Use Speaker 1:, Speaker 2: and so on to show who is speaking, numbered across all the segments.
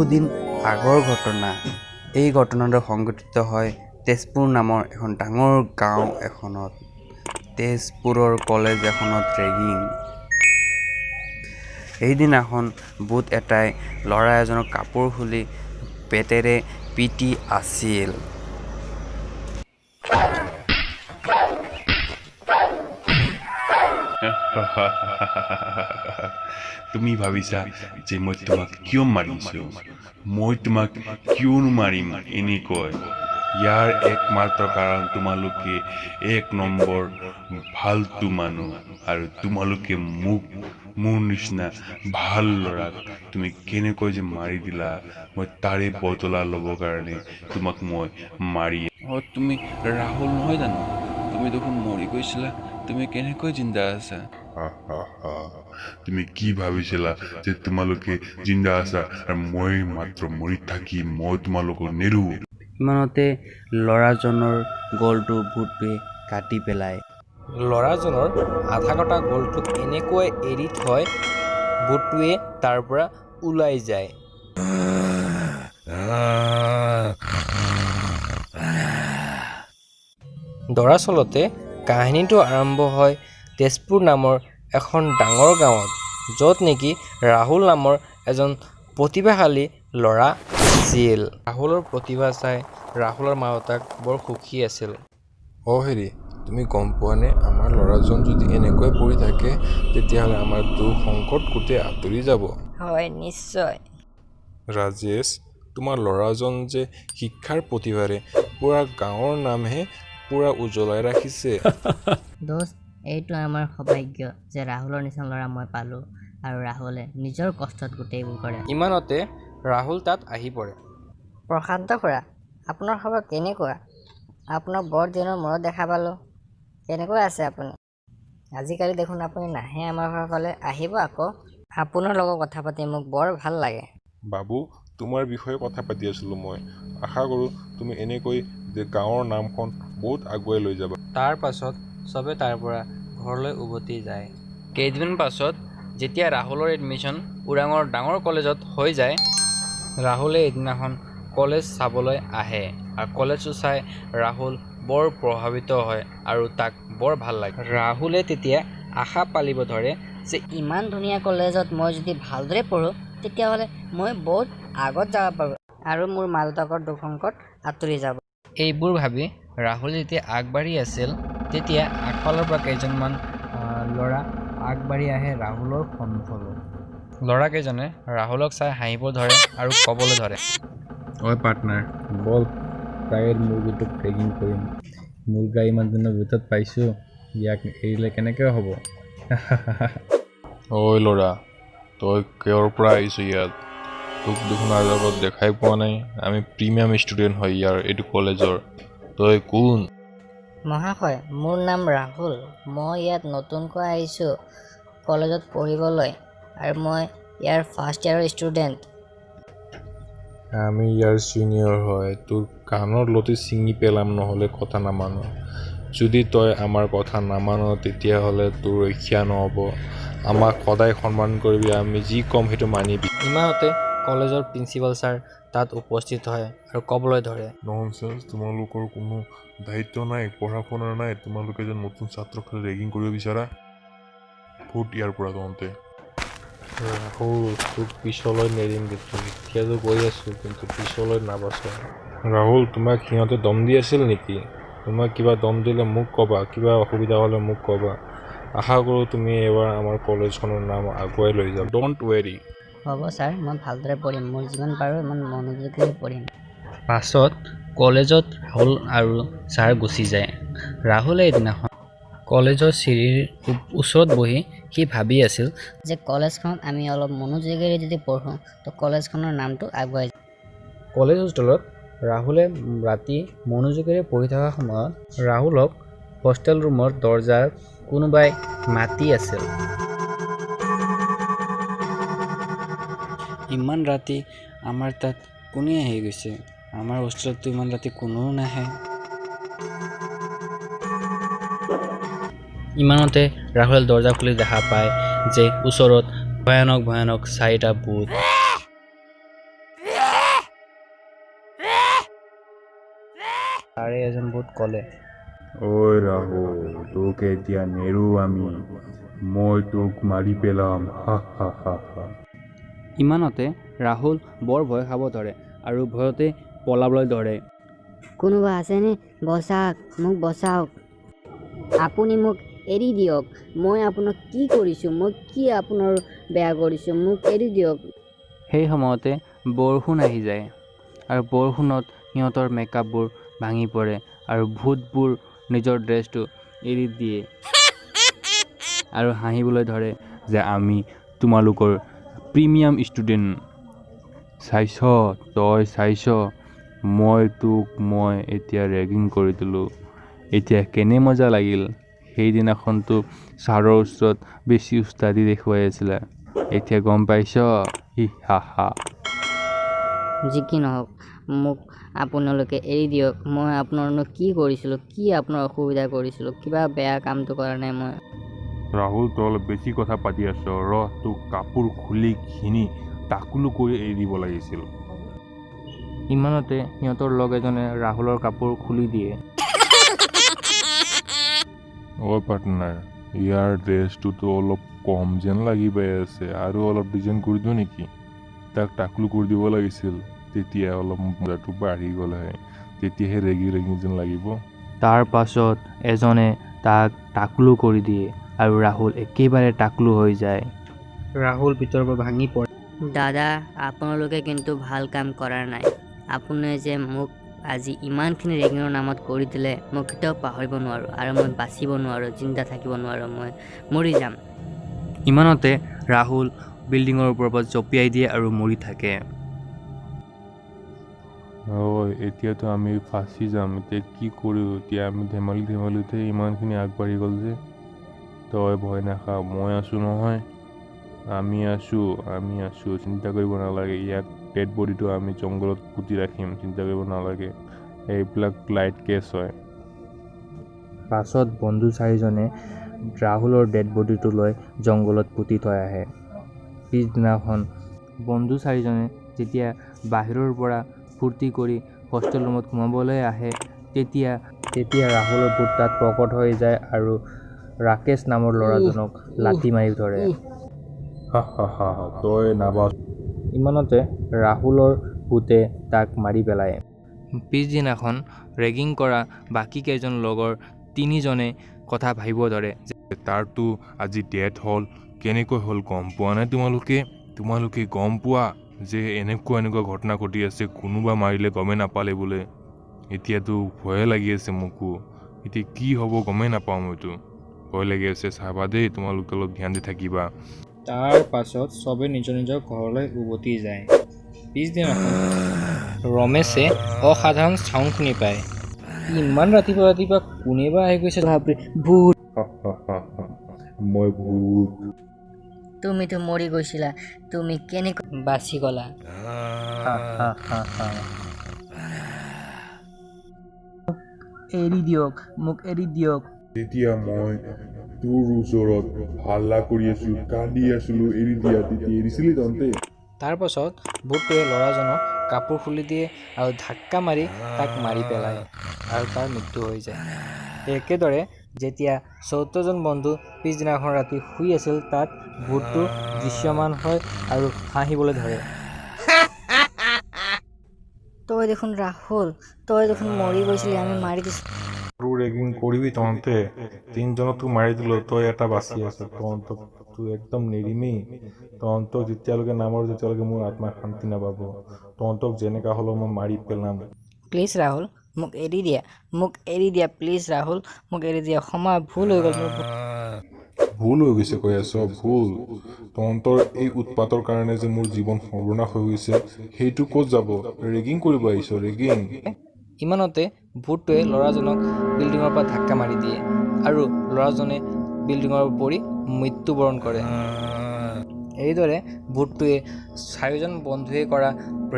Speaker 1: বহুদিন আগৰ ঘটনা। এই ঘটনাটো সংঘটিত হয় তেজপুৰ নামৰ এখন ডাঙৰ গাঁও এখনত। তেজপুৰৰ কলেজ এখনত ৰেগিং। এইদিনাখন ভূত এটাই ল'ৰা এজনক কাপোৰ খুলি পেটেৰে পিটি আছিল।
Speaker 2: তুমি ভাবিছা যে মই তোমাক কিয় মাৰিছো? মই তোমাক কিয়নো মাৰিম এনেকৈ? ইয়াৰ একমাত্ৰ কাৰণ তোমালোকে এক নম্বৰ ফাল্টু মানুহ, আৰু তোমালোকে মোক মোৰ নিচিনা ভাল ল'ৰাক তুমি কেনেকৈ যে মাৰি দিলা, মই তাৰে বদলা ল'বৰ কাৰণে তোমাক মই মাৰি। তুমি ৰাহুল নহয় জানো? তুমি দেখোন মৰি গৈছিলা, তুমি কেনেকৈ জিন্দা আছা? তুমি কি ভাবিছিলা যে তোমালোকে জিন্দা আছা আৰু মই মাত্ৰ মৰি থাকি মই তোমালোকক নেৰো?
Speaker 1: ইমানতে ল'ৰাজনৰ গলটো ভূতটোৱে কাটি পেলায়।
Speaker 3: ল'ৰাজনৰ আধা কটা গলটো এনেকৈ এৰি থৈ ভূতটোৱে তাৰ পৰা ওলাই যায়। দৰাচলতে কাহিনীটো আৰম্ভ হয় তেজপুৰ নামৰ এখন ডাঙৰ গাঁৱত, য'ত নেকি ৰাহুল নামৰ এজন প্ৰতিভাশালী ল'ৰা আছিল। ৰাহুলৰ প্ৰতিভা চাই ৰাহুলৰ মা দেউতাক বৰ সুখী আছিল।
Speaker 4: হেৰি, তুমি গম পোৱানে, আমাৰ ল'ৰাজন যদি এনেকৈ পঢ়ি থাকে তেতিয়াহ'লে আমাৰ দুখ সংকট গোটেই আঁতৰি যাব।
Speaker 5: হয়, নিশ্চয়।
Speaker 4: ৰাজেশ, তোমাৰ ল'ৰাজন যে শিক্ষাৰ প্ৰতিভাৰে পুৰা গাঁৱৰ নামহে পুৰা উজ্বলাই ৰাখিছে।
Speaker 5: দোস্ত, এইটো আমাৰ সৌভাগ্য যে ৰাহুলৰ নিচিনা ল'ৰা মই পালোঁ, আৰু ৰাহুলে নিজৰ কষ্টত গোটেইবোৰ কৰে।
Speaker 3: ইমানতে ৰাহুল তাত আহি পৰে।
Speaker 5: প্ৰশান্ত খুৰা, আপোনাৰ খবৰ কেনেকুৱা? আপোনাক বৰ দিনৰ মূৰত দেখা পালোঁ। কেনেকৈ আছে আপুনি? আজিকালি দেখোন আপুনি নাহে আমাৰ ঘৰৰ ফালে। আহিব আকৌ। আপোনাৰ লগত কথা পাতি মোক বৰ ভাল লাগে।
Speaker 4: বাবু, তোমাৰ বিষয়ে কথা পাতি আছিলোঁ মই। আশা কৰোঁ তুমি এনেকৈ যে গাঁৱৰ নামখন বহুত আগুৱাই লৈ যাবা।
Speaker 3: তাৰ পাছত চবে তাৰ পৰা ঘৰলৈ উভতি যায়। কেইদিনমান পাছত যেতিয়া ৰাহুলৰ এডমিশ্যন ওৰাঙৰ ডাঙৰ কলেজত হৈ যায়, ৰাহুলে এদিনাখন কলেজ চাবলৈ আহে, আৰু কলেজটো চাই ৰাহুল বৰ প্ৰভাৱিত হয় আৰু তাক বৰ ভাল লাগে। ৰাহুলে তেতিয়া আশা পালিব ধৰে যে
Speaker 5: ইমান ধুনীয়া কলেজত মই যদি ভালদৰে পঢ়োঁ তেতিয়াহ'লে মই বহুত আগত যাব পাৰোঁ, আৰু মোৰ মা দেউতাকৰ দুখ সংকট আঁতৰি যাব।
Speaker 3: এইবোৰ ভাবি ৰাহুল যেতিয়া আগবাঢ়ি আছিল, তেতিয়া আগফালৰ পৰা কেইজনমান ল'ৰা আগবাঢ়ি আহে ৰাহুলৰ সন্মুখলৈ। ল'ৰাকেইজনে ৰাহুলক চাই হাঁহিব ধৰে আৰু ক'বলৈ ধৰে,
Speaker 6: পাৰ্টনাৰ, বল প্ৰাইভেট মুৰ্গীটোক ৰেগিং কৰিম। মুৰ্গা ইমান দিনৰ ভিতৰত পাইছোঁ, ইয়াক এৰিলে কেনেকৈ হ'ব?
Speaker 4: ল'ৰা, তই কিহৰ পৰা আহিছ ইয়াত? তোক দেখোন আগত দেখাই পোৱা নাই। আমি প্ৰিমিয়াম ষ্টুডেণ্ট হয় এইটো কলেজৰ। তই কোন?
Speaker 5: মহাশয়, মোৰ নাম ৰাহুল। মই ইয়াত নতুনকৈ আহিছোঁ কলেজত পঢ়িবলৈ, আৰু মই ইয়াৰ ফাৰ্ষ্ট ইয়াৰৰ ষ্টুডেণ্ট।
Speaker 4: আমি ইয়াৰ ছিনিয়ৰ হয়। তোৰ কাণৰ লতি ছিঙি পেলাম নহ'লে কথা নামানো। যদি তই আমাৰ কথা নামানো তেতিয়াহ'লে তোৰ ৰক্ষা নহ'ব। আমাক সদায় সন্মান কৰিবি, আমি যি ক'ম সেইটো মানিবি।
Speaker 3: ইমানতে কলেজৰ প্ৰিন্সিপাল ছাৰ তাত উপস্থিত হয় আৰু ক'বলৈ ধৰে,
Speaker 7: ননচেন্স, তোমালোকৰ কোনো দায়িত্ব নাই, পঢ়া শুনা নাই, তোমালোকে যে নতুন ছাত্ৰক ৰেগিং কৰিব বিচাৰা। ফুট ইয়াৰ পৰা তহঁতে।
Speaker 4: ৰাহুল, তোক পিছলৈ নেৰিম কিন্তু, এতিয়াতো গৈ আছোঁ কিন্তু পিছলৈ নাবাচ। ৰাহুল, তোমাক সিহঁতে দম দি আছিল নেকি? তোমাক কিবা দম দিলে মোক ক'বা, কিবা অসুবিধা হ'লে মোক ক'বা। আশা কৰোঁ তুমি এবাৰ আমাৰ কলেজখনৰ নাম আগুৱাই লৈ যাবা। ড'ণ্ট ৱেৰি।
Speaker 5: হ'ব ছাৰ, মই ভালদৰে পঢ়িম। মোৰ যিমান পাৰোঁ ইমান মনোযোগেৰে পঢ়িম।
Speaker 3: পাছত কলেজত ৰাহুল আৰু ছাৰ গুচি যায়। ৰাহুলে এদিনাখন কলেজৰ চিৰিৰ ওচৰত বহি সি ভাবি আছিল
Speaker 5: যে কলেজখনত আমি অলপ মনোযোগেৰে যদি পঢ়োঁ তো কলেজখনৰ নামটো আগুৱাই যাব।
Speaker 3: কলেজ হোষ্টেলত ৰাহুলে ৰাতি মনোযোগেৰে পঢ়ি থকা সময়ত ৰাহুলক হোষ্টেল ৰুমৰ দৰজাৰ কোনোবাই মাতি আছিল। ইমান ৰাতি আমাৰ তাত কোনে আহি গৈছে? আমাৰ হোষ্টেলততো ইমান ৰাতি কোনো নাহে। ইমানতে ৰাহুলে দৰজা খুলি দেখা পায় যে ওচৰত ভয়ানক ভয়ানক 4টা ভূত। তাৰে এজন ভূত ক'লে,
Speaker 2: ঐ ৰাহুল, তোক এতিয়া নেৰো আমি, মই তোক মাৰি পেলাম, হা হা হা হা।
Speaker 3: ইমানতে ৰাহুল বৰ ভয় খাব ধৰে আৰু ভয়তে পলাবলৈ ধৰে।
Speaker 5: কোনোবা আছেনে? বচাওক, মোক বচাওক। আপুনি মোক এৰি দিয়ক। মই আপোনাক কি কৰিছোঁ? মই কি আপোনাৰ বেয়া কৰিছোঁ? মোক এৰি দিয়ক।
Speaker 3: সেই সময়তে বৰষুণ আহি যায় আৰু বৰষুণত সিহঁতৰ মেকআপবোৰ ভাঙি পৰে আৰু ভূতবোৰ নিজৰ ড্ৰেছটো এৰি দিয়ে আৰু হাঁহিবলৈ ধৰে
Speaker 2: যে আমি তোমালোকৰ প্ৰিমিয়াম ষ্টুডেণ্ট, চাইছ, তই চাইছ, মই এতিয়া ৰেগিং কৰি দিলোঁ, এতিয়া কেনে মজা লাগিল। সেইদিনাখনতো ছাৰৰ ওচৰত বেছি উস্তাদি দেখুৱাই আছিলে, এতিয়া গম পাইছ, হি হা হা।
Speaker 5: যি কি নহওক, মোক আপোনালোকে এৰি দিয়ক। মই আপোনাৰনো কি কৰিছিলোঁ? কি আপোনাৰ অসুবিধা কৰিছিলোঁ? কিবা বেয়া কামটো কৰা নাই মই।
Speaker 2: ৰাহুল, তই অলপ বেছি কথা পাতি আছ, তোক কাপোৰ খুলি খিনি টাকুলো কৰি এৰি দিব লাগিছিল।
Speaker 3: ইমানতে সিহঁতৰ লগ এজনে ৰাহুলৰ কাপোৰ খুলি দিয়ে।
Speaker 7: পাৰ্টনাৰ, ইয়াৰ ড্ৰেছটোতো অলপ কম যেন লাগি পাই আছে, আৰু অলপ ডিজাইন কৰি দিওঁ নেকি? তাক টাকলু কৰি দিব লাগিছিল, তেতিয়া অলপ মজাটো বাঢ়ি গ'ল হয়, তেতিয়াহে ৰেগি যেন লাগিব।
Speaker 3: তাৰ পাছত এজনে তাক টাকলু কৰি দিয়ে আৰু ৰাহুল একেবাৰে টাকলু হৈ যায়। ৰাহুল ভিতৰৰ পৰা ভাঙি পৰে।
Speaker 5: দাদা, আপোনালোকে কিন্তু ভাল কাম কৰা নাই। আপুনি যে মোক আজি ইমানখিনি ৰেগিঙৰ নামত কৰি দিলে, মই কেতিয়াও পাহৰিব নোৱাৰোঁ আৰু মই বাচিব নোৱাৰোঁ, জিন্দা থাকিব নোৱাৰোঁ, মই মৰি যাম।
Speaker 3: ইমানতে ৰাহুল বিল্ডিঙৰ ওপৰৰ পৰা জঁপিয়াই দিয়ে আৰু মৰি থাকে।
Speaker 7: এতিয়াতো আমি ফাঁচি যাম, এতিয়া কি কৰোঁ? এতিয়া আমি ধেমালিতে ইমানখিনি আগবাঢ়ি গ'ল যে। তই ভয় নাখা, মই আছোঁ নহয়, আমি আছোঁ, চিন্তা কৰিব নালাগে। ইয়াক ডেড বডিটো আমি জংঘলত পুতি ৰাখিম, চিন্তা কৰিব নালাগে, এইবিলাক লাইট কেছ হয়।
Speaker 3: পাছত বন্ধু চাৰিজনে ৰাহুলৰ ডেড বডিটো লৈ জংঘলত পুতি থৈ আহে। পিছদিনাখন বন্ধু চাৰিজনে যেতিয়া বাহিৰৰ পৰা ফূৰ্তি কৰি হোষ্টেল ৰুমত সোমাবলৈ আহে, তেতিয়া ৰাহুলৰ ভূত তাত প্ৰকট হৈ যায় আৰু ৰাকেশ নামৰ ল'ৰাজনক লাঠি মাৰি ধৰে।
Speaker 7: হা হা হা, তই নাবাচ।
Speaker 3: ইমানতে ৰাহুলৰ ভূতে তাক মাৰি পেলায়। পিছদিনাখন ৰেগিং কৰা বাকী কেইজন লগৰ তিনিজনে কথা ভাবিব ধৰে।
Speaker 7: তাৰতো আজি ডেথ হ'ল, কেনেকৈ হ'ল গম পোৱা নাই তোমালোকে গম পোৱা যে এনেকুৱা ঘটনা ঘটি আছে, কোনোবা মাৰিলে গমেই নাপালে বোলে। এতিয়াতো ভয়ে লাগি আছে মোকো, এতিয়া কি হ'ব গমেই নাপাওঁ, মইতো ভয় লাগি আছে। চাবা দেই, তোমালোকে অলপ ধ্যান দি থাকিবা।
Speaker 3: তাৰ পাছত চবে নিজৰ নিজৰ ঘৰলৈ উভতি যায়। পিছদিনাখন ৰমেশে অসাধাৰণ চাউণ্ড শুনি পায়। ইমান ৰাতিপুৱা কোনে বা আহি গৈছে? বাপৰে, ভূত!
Speaker 7: মই ভূত।
Speaker 5: তুমিতো মৰি গৈছিলা, তুমি কেনেকৈ বাচি গ'লা? মোক এৰি দিয়ক।
Speaker 7: তেতিয়া মই তোৰ ওচৰত হাল্লা কৰি আছোঁ, কান্দি আছিলোঁ, এৰি দিয়া, তেতিয়া এৰিছিলি তহঁতে?
Speaker 3: তাৰ পাছত ভূতটোৱে ল'ৰাজনক কাপোৰ খুলি দিয়ে আৰু ধাক্কা মাৰি তাক মাৰি পেলায় আৰু তাৰ মৃত্যু হৈ যায়। একেদৰে যেতিয়া 14জন বন্ধু পিছদিনাখন ৰাতি শুই আছিল, তাত ভূতটো দৃশ্যমান হয় আৰু হাঁহিবলৈ ধৰে।
Speaker 5: তই দেখোন ৰাহুল, তই দেখোন মৰি গৈছিলি, আমি মাৰি দিছোঁ।
Speaker 7: আৰু ৰেগিং কৰিবি তহঁতে? তিনিজনকতো মাৰি দিলোঁ, তই এটা বাচি আছ। তহঁতকতো একদম নেৰিমেই। তহঁতক যেতিয়ালৈকে নামাৰোঁ, তেতিয়ালৈকে মোৰ আত্মাই শান্তি নাপাব। তহঁতক যেনেকা হ'লেও মই মাৰি পেলাম।
Speaker 5: প্লিজ ৰাহুল, মোক এৰি দিয়া, প্লিজ ৰাহুল, মোক এৰি দিয়া। সময় ভুল হৈ গ'ল মোৰ।
Speaker 7: ভুল হৈ গৈছে কৈ আছ? ভুল? তহঁতৰ এই উৎপাতৰ কাৰণে যে মোৰ জীৱন সৰ্বনাশ হৈ গৈছে, সেইটো ক'ত যাব? ৰেগিং কৰিব আহিছ, ৰেগিং?
Speaker 3: ইমানতে ভূতটোৱে ল'ৰাজনক বিল্ডিঙৰ পৰা ধাক্কা মাৰি দিয়ে আৰু ল'ৰাজনে বিল্ডিঙৰ পৰা পৰি মৃত্যুবৰণ কৰে। এইদৰে ভূতটোৱে চাৰিজন বন্ধুৱে কৰা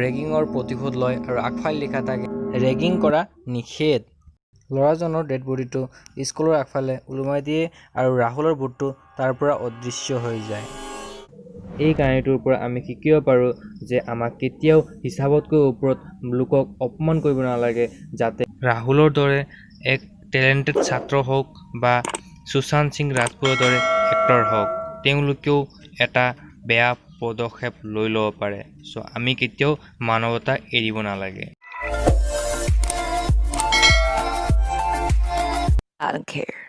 Speaker 3: ৰেগিঙৰ প্ৰতিশোধ লয় আৰু আগফালে লিখা থাকে, ৰেগিং কৰা নিষেধ। ল'ৰাজনৰ ডেড বডিটো স্কুলৰ আগফালে ওলোমাই দিয়ে আৰু ৰাহুলৰ ভূতটো তাৰ পৰা অদৃশ্য হৈ যায়। এই কাহিনীটোৰ পৰা আমি শিকিব পাৰোঁ যে আমাক কেতিয়াও হিচাপতকৈ ওপৰত লোকক অপমান কৰিব নালাগে, যাতে ৰাহুলৰ দৰে এক টেলেণ্টেড ছাত্ৰ হওক বা সুশান্ত সিং ৰাজপুতৰ দৰে এক্টৰ হওক, তেওঁলোকেও এটা বেয়া পদক্ষেপ লৈ ল'ব পাৰে। চ' আমি কেতিয়াও মানৱতা এৰিব নালাগে।
Speaker 8: I don't care.